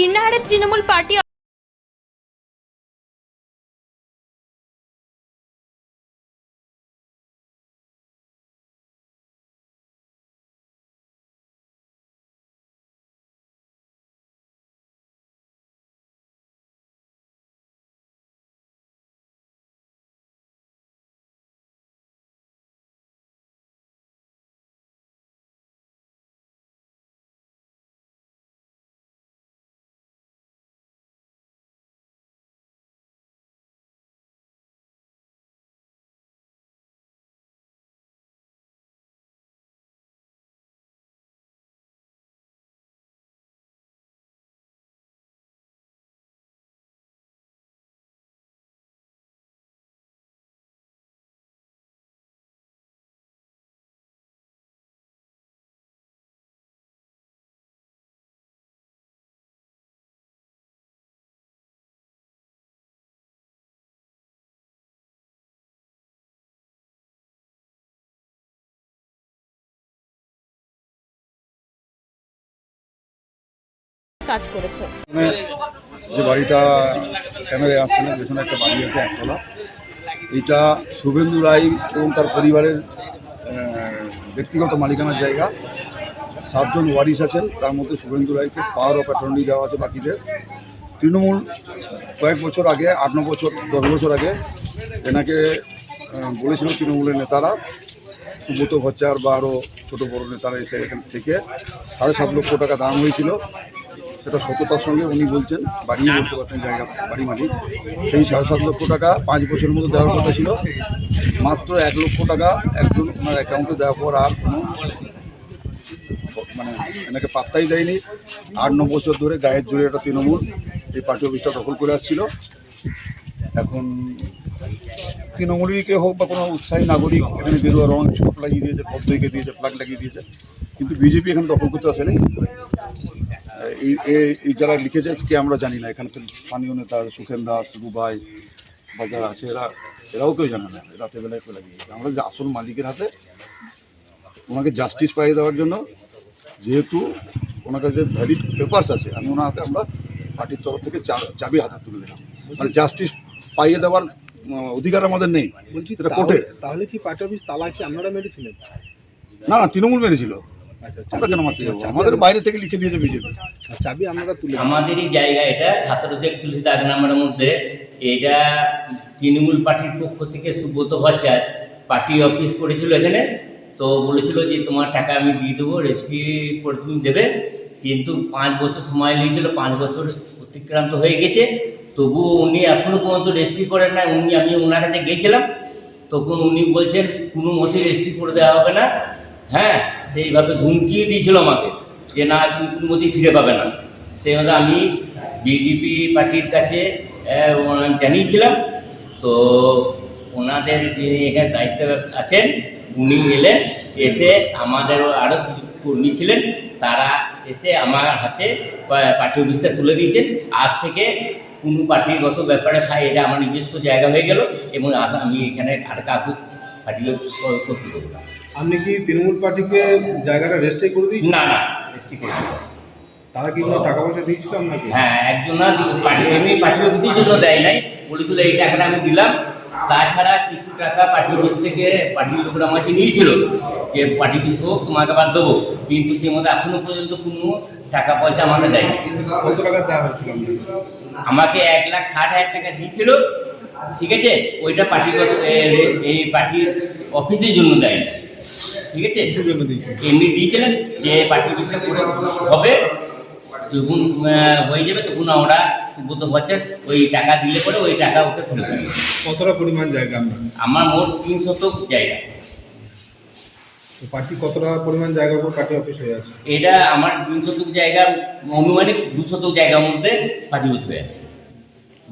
কীর্ণাহারে Trinamool party কাজ করেছে। যে বাড়িটা ক্যামেরায় আসছে না, পেছনে একটা বাড়ি আছে একতলা, এটা শুভেন্দু রায় এবং তার পরিবারের ব্যক্তিগত মালিকানার জায়গা। 7 জন ওয়ারিশ আছেন, তার মধ্যে শুভেন্দু রায়কে পাওয়ার অফ অ্যাটর্নি দেওয়া আছে বাকিদের। তৃণমূল কয়েক বছর আগে, 8-9 বছর 10 বছর আগে এনাকে বলেছিল তৃণমূলের নেতারা, সুব্রত ভট্টাচার্য বা আরও ছোটো বড়ো নেতারা এসে এখান থেকে 7.5 লক্ষ টাকা দাম হয়েছিল। সেটা সততার সঙ্গে উনি বলছেন, বাড়িয়ে বলতে পারতেন জায়গা বাড়ি মালিক। সেই 7.5 লক্ষ টাকা 5 বছরের মধ্যে দেওয়ার কথা ছিল, মাত্র 1 লক্ষ টাকা একজন ওনার অ্যাকাউন্টে দেওয়ার পর আর কোনো এনাকে পাত্তাই দেয়নি। 8-9 বছর ধরে গায়ের জোরে একটা তৃণমূল এই পার্টি অফিসটা দখল করে আসছিল। এখন তৃণমূলীকে হোক বা কোনো উৎসাহী নাগরিক এখানে বেরোয়া রং ছক লাগিয়ে দিয়েছে, পদ্মকে দিয়েছে, ফ্ল্যাগ লাগিয়ে দিয়েছে, কিন্তু বিজেপি এখানে দখল করতে আসেনি। এই যারা লিখেছে কে আমরা জানি না, এখানে স্থানীয় নেতা সুখেন দাস, রুবাই বা যারা আছে এরাও কেউ জানে না, রাতেবেলায় ফেলে দিয়েছে। আমরা যে আসল মালিকের হাতে ওনাকে জাস্টিস পাইয়ে দেওয়ার জন্য, যেহেতু ওনার কাছে ভ্যালিড পেপারস আছে, আমি ওনার হাতে আমরা পার্টির তরফ থেকে চাবি হাতে তুলে দিলাম। মানে জাস্টিস পাইয়ে দেওয়ার অধিকার আমাদের নেই, সেটা কোর্টে। তাহলে কি পার্টি অফিস তালা কি আপনারা মেরেছিলেন? না, তৃণমূল মেরেছিল। আমরা কেন মারতে যাবো? আমাদের বাইরে থেকে লিখে দিয়েছে বিজেপি। চাবি আমরা তুলে আমাদেরই জায়গা এটা 1741 দাগ নাম্বারের মধ্যে। এটা তৃণমূল পার্টির পক্ষ থেকে সুব্রত ভট্টাচার্য পার্টি অফিস করেছিল এখানে, তো বলেছিল যে তোমার টাকা আমি দিয়ে দেবো, রেজিস্ট্রি করে তুমি দেবে। কিন্তু 5 বছর সময় নিয়েছিল, 5 বছর অতিক্রান্ত হয়ে গেছে, তবুও উনি এখনও পর্যন্ত রেজিস্ট্রি করেন না। আমি ওনার কাছে গিয়েছিলাম, তখন উনি বলছেন কোনো মতেই রেজিস্ট্রি করে দেওয়া হবে না। হ্যাঁ, সেইভাবে ধুমকিয়ে দিয়েছিল আমাকে যে না, তুমি কোনো মতেই ফিরে পাবে না। সেইভাবে আমি বিজেপি পার্টির কাছে জানিয়েছিলাম। তো ওনাদের যিনি এখানে দায়িত্বে আছেন উনি এলেন, এসে আমাদেরও আরও কিছু কর্মী ছিলেন, তারা এসে আমার হাতে পার্টি অফিসটা তুলে দিয়েছেন। আজ থেকে কোনো পার্টিগত ব্যাপারে এটা আমার নিজস্ব জায়গা হয়ে গেল, এবং আমি এখানে আর কাউকে পার্টি করতে দেবো না। আপনি কি তৃণমূল পার্টিকে জায়গাটা রেজিস্ট্রি করে দিয়েছেন? না, রেজিস্ট্রি করে দিই। তারা কি কোনো টাকা পয়সা দিয়েছিল আপনাকে? হ্যাঁ, একজন না, এমনি পার্টি অফিসের জন্য দেয় নাই, বলেছিল এই টাকাটা আমি দিলাম। তাছাড়া কিছু টাকা পার্টি অফিস থেকে পার্টির লোকেরা আমাকে নিয়েছিল যে পার্টি অফিস হোক তোমাকে আবার দেবো, কিন্তু সে মধ্যে এখনো পর্যন্ত কোনো টাকা পয়সা আমাকে দেয়নি। কত টাকা দেওয়া হয়েছিল? আমাকে 1,60,000 টাকা দিয়েছিল, ঠিক আছে। ওইটা পার্টিগত এই পার্টির অফিসের জন্য দেয়নি, ঠিক আছে। এমনি দিয়েছিলেন যে পার্টি অফিসটা করে হবে, যখন হয়ে যাবে তখন আমরা সুব্রত ভট্টাচার্য ওই টাকা দিলে পরে ওই টাকা ওকে ফেলে দেবে। কতটা পরিমাণ জায়গা? আমার মোট 3 শতক জায়গা। পার্টি কতটা পরিমাণ জায়গার উপর পার্টি অফিস হয়ে আছে? এটা আমার 3 শতক জায়গা, অনুমানিক 2 শতক জায়গার মধ্যে পার্টি অফিস হয়ে আছে।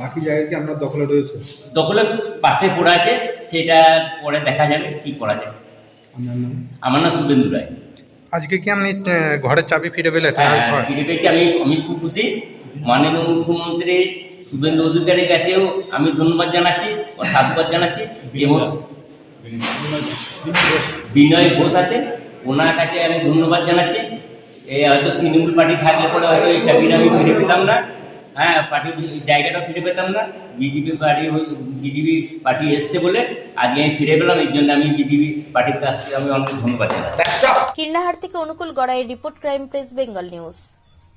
বাকি জায়গা কি আপনার দখলে রয়েছে? দখলে পাশে পড়ে আছে, সেটা পরে দেখা যাবে কি করা যায়। আমার নাম শুভেন্দু রায়। আজকে কি আপনি ঘরের চাবি ফিরে পেলেন? ফিরে পেয়েছি, আমি খুব খুশি। মাননীয় মুখ্যমন্ত্রী শুভেন্দু অধিকারীর কাছেও আমি ধন্যবাদ জানাচ্ছি ও সাধুবাদ জানাচ্ছি। যেমন বিনয় ঘোষ আছে, ওনার কাছে আমি ধন্যবাদ জানাচ্ছি। এই হয়তো তৃণমূল পার্টি থাকলে পরে হয়তো এই চাকরিটা আমি ফিরে পেতাম না, হ্যাঁ পার্টির জায়গাটা ফিরে পেতাম না। বিজেপি পার্টি এসছে বলে আজকে আমি ফিরে পেলাম, এই জন্য আমি বিজেপি পার্টির কাছ থেকে আমি অনেক ধন্যবাদ জানাই। কীর্ণাহাট থেকে অনুকূল গড়াইয়ের report, crime press Bengal news.